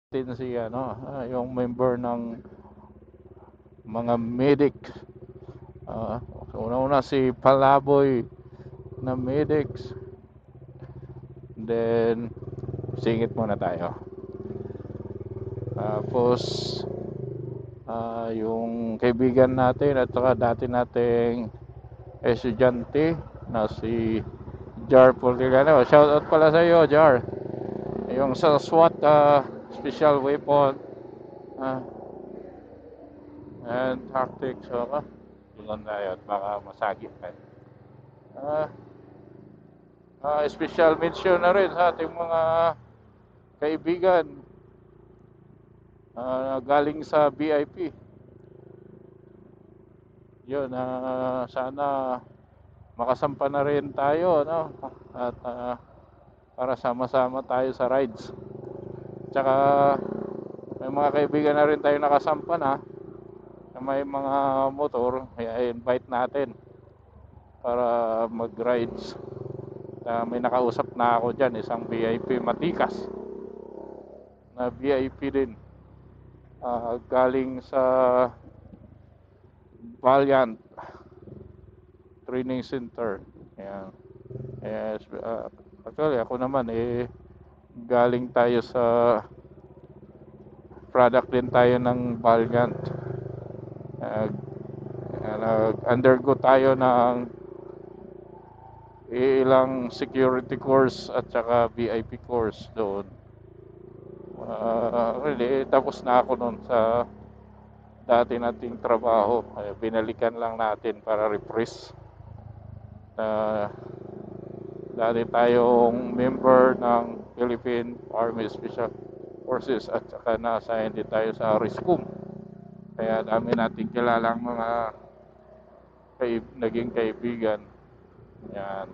natin si yung member ng mga medic. Ah, Una-una si Palaboy na medics. Then singit muna tayo. Tapos yung kaibigan natin at saka dati nating estudyante na si Jar Poliglano. Shout out pala sa iyo, Jar. Yung sa SWAT special weapon uh, and tactics. Yun tayo at baka masagip tayo. Special mention na rin sa ating mga kaibigan galing sa BIP. Yun, sana makasampa na rin tayo, no? At para sama-sama tayo sa rides. Tsaka may mga kaibigan na rin tayo nakasampa na may mga motor, i-invite natin para mag-rides. May nakausap na ako dyan, isang VIP Matikas na VIP din, galing sa Valiant Training Center. Ayan. Yes, actually ako naman galing tayo sa product din tayo ng Valiant. Nag-undergo tayo ng ilang security course at saka VIP course doon. Really, tapos na ako noon sa dati nating trabaho. Binalikan lang natin para refresh. Dati tayong member ng Philippine Army Special Forces at saka na-assign din tayo sa RISCOM. Kaya dami nating kilalang mga naging kaibigan. Yan.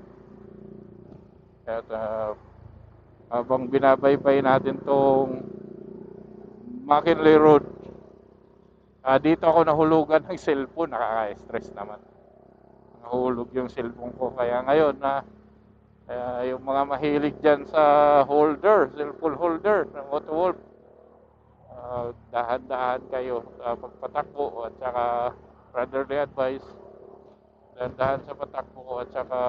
At habang binabaybay natin tong McKinley Road, dito ako nahulugan ng cellphone. Nakaka-stress naman. Nahulog yung cellphone ko. Kaya ngayon yung mga mahilig dyan sa holder, cellphone holder ng Motowolf, dahan-dahan kayo sa pagpatakbo at saka brotherly advice, dahan-dahan sa patakbo ko at saka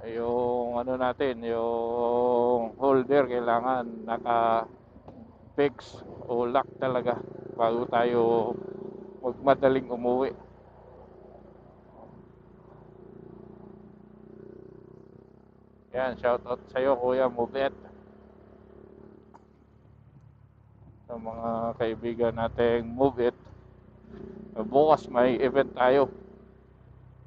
yung natin, yung holder kailangan naka-fix o lock talaga bago tayo magmadaling umuwi. Yan, shout out sa iyo Kuya Mubet, sa mga kaibigan nating Mubet. Bukas may event tayo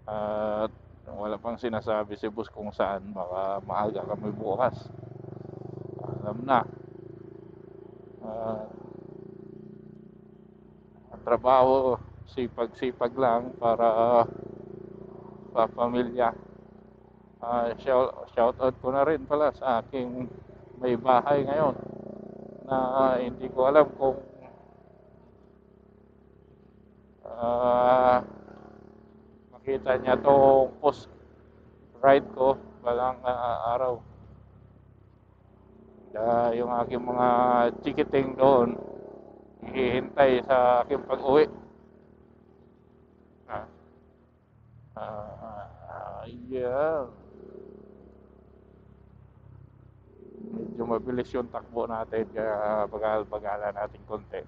at wala pang sinasabi si boss kung saan. Baka maaga kami bukas, alam na. Trabaho, sipag-sipag lang para sa pamilya. Shout out ko na rin pala sa aking may bahay ngayon na hindi ko alam kung makita niya tong post ride ko balang araw. Yung aking mga chikiting doon hihintay sa aking pag-uwi. Yeah. Medyo mabilis yung takbo natin kaya bagal-bagalan natin konti.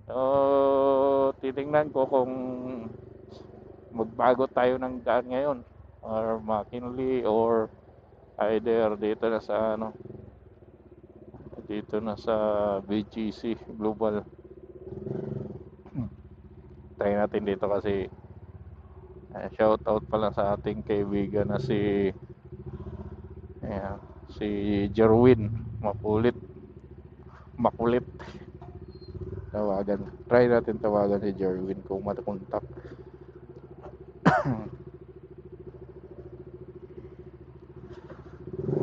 So, titingnan ko kung magbago tayo ng daan ngayon or McKinley or either dito na sa BGC Global. Try natin dito kasi shout out pala sa ating kaibigan na si Jerwin. Makulit tawagan. Try natin tawagan si Jerwin kung matakontak.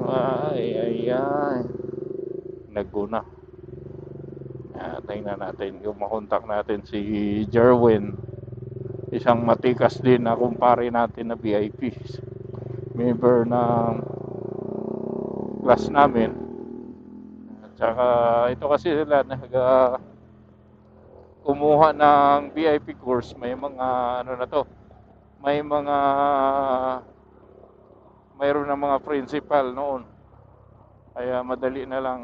Ay naguna. Tingnan natin kung makontak natin si Jerwin, isang matikas din na kumpare natin na VIP, member ng class namin. Tsaka ito kasi sila kumuha ng VIP course, may mga ano na to, may mga mayroon ng mga principal noon. Kaya madali na lang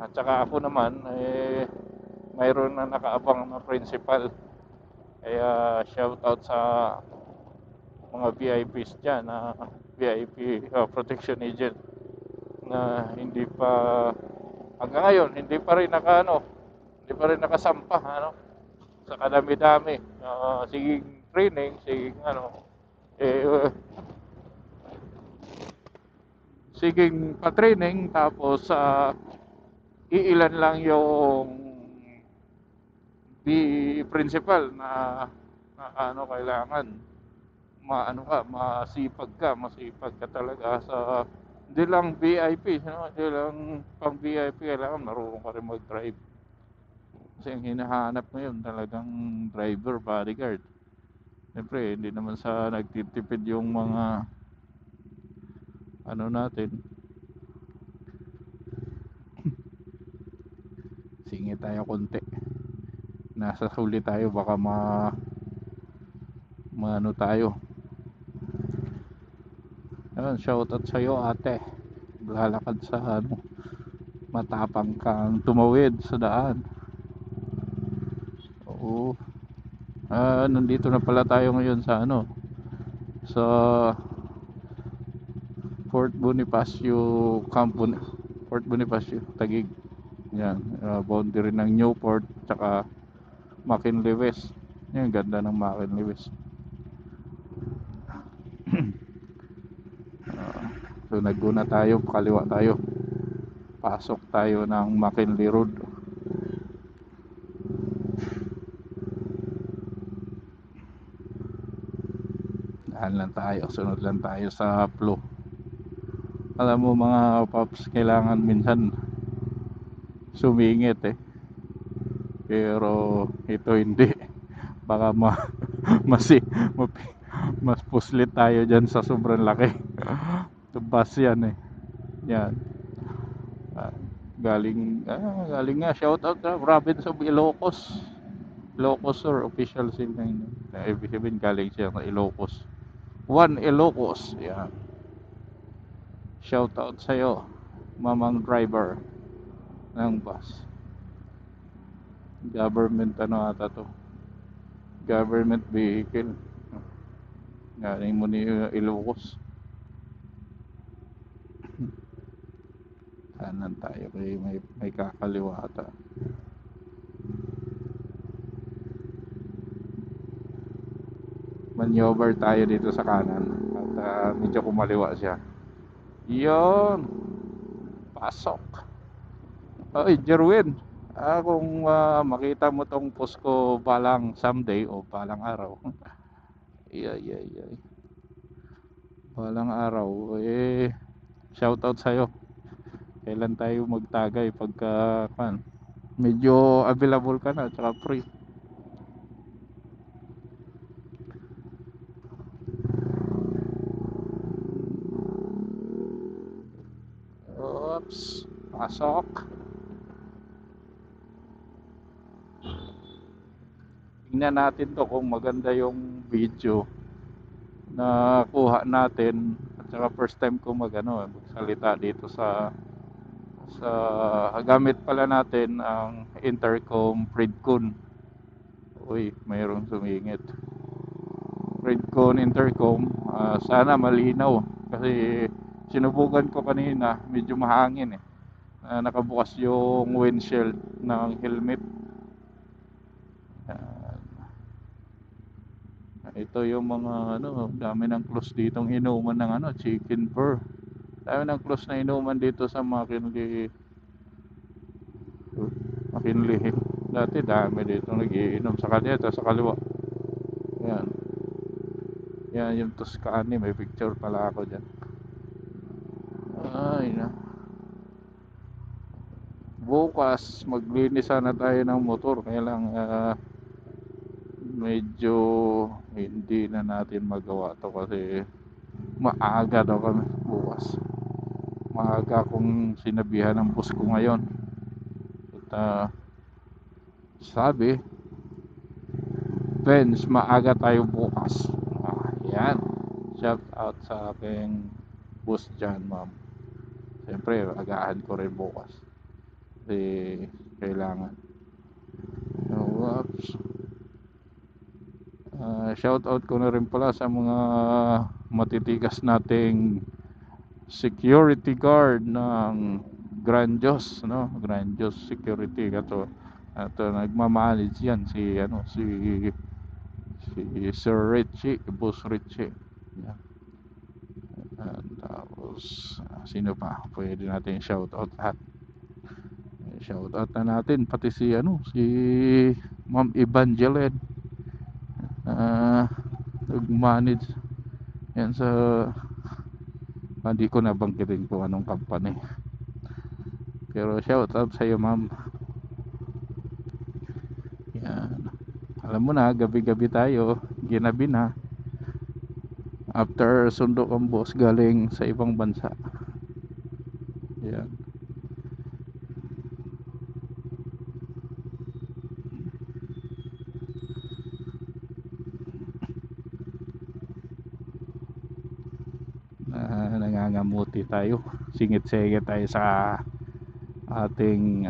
at saka ako naman mayroon na nakaabang na principal. Kaya shout out sa mga VIPs dyan na VIP protection agent na hindi pa hanggang ngayon hindi pa rin nakasampa sa kadami-dami siging training, siging siging pa-training tapos iilan lang yung principal na kailangan masipag ka talaga sa hindi lang VIP, hindi lang pang VIP, kailangan marunong ka rin mag-drive. Kasi ang hinahanap ngayon talagang driver, bodyguard. Siyempre, hindi naman sa nagtitipid yung mga natin. Singit tayo konti. Nasa huli tayo, baka maano tayo. Ayun, shoutout sa'yo ate. Lalakad sa matapang kang tumawid sa daan. Oo. Nandito na pala tayo ngayon sa sa Fort Bonifacio Fort Bonifacio, Taguig. Yan, boundary ng Newport tsaka McKinley West. Yan, ganda ng McKinley West. So naguna tayo, kaliwa tayo. Pasok tayo ng McKinley Road. Dahan lang tayo, sunod lang tayo sa flow. Alam mo mga paps, kailangan minsan sumingit pero ito hindi. Baka mas mas puslit tayo dyan sa sobrang laki. Tubas yan yan. Ah, galing nga, shout out na province of Ilocos. Ilocos or official sila yun. Ibig sabihin galing siya sa Ilocos. One Ilocos, yan. Shout out sa'yo, mamang driver ng bus. Government ata to, government vehicle. Galing mo ni Ilocos. Kanan tayo, kaya may kakaliwa ata. Maneuver tayo dito sa kanan at medyo kumaliwa siya. Yun, pasok. Oy Jerwin, kung makita mo tong post ko balang someday o balang araw balang araw shout out sa'yo. Kailan tayo magtagay pagka medyo available ka na tsaka free. Oops, pasok. Tingnan natin to kung maganda yung video na kuha natin at saka first time ko magsalita dito sa gamit pala natin ang intercom Fredcon. Uy, mayroong sumingit. Fredcon intercom, sana malinaw kasi sinubukan ko kanina, medyo mahangin nakabukas yung windshield ng helmet. Ito yung mga dami ng close ditong inuman ng chicken fur. Dami ng close na inuman dito sa McKinley. Dati dami dito nagiinom sa kanila sa kaliwa. Yan. Yan yung Tuscany, may picture pala ako dyan. Ay na. Bukas maglinis sana tayo ng motor, kaya lang medyo hindi na natin magawa to kasi maaga daw kami bukas. maaga akong sinabihan ng boss ko ngayon. At sabi, Benz, maaga tayo bukas. Yan. Shout out sa aking boss dyan, ma'am. Siyempre, agahan ko rin bukas. Kasi kailangan. Oops. Shout out ko na rin pala sa mga matitigas nating security guard ng Grandios, no? Grandios Security kato. At nagmamanage yan si Sir Richie, Boss Richie. Yan. At tapos sino pa? Pwede natin shout out lahat. Shout out na natin pati si Ma'am Evangeline. Nag-manage yan sa hindi ko nabanggitin kung anong company. Pero shout out sa iyo, ma'am. Yan. Alam mo na, gabi-gabi tayo, ginabi na. After sundo ang boss galing sa ibang bansa. Yan. Nangangamuti tayo. Singit-singit tayo sa ating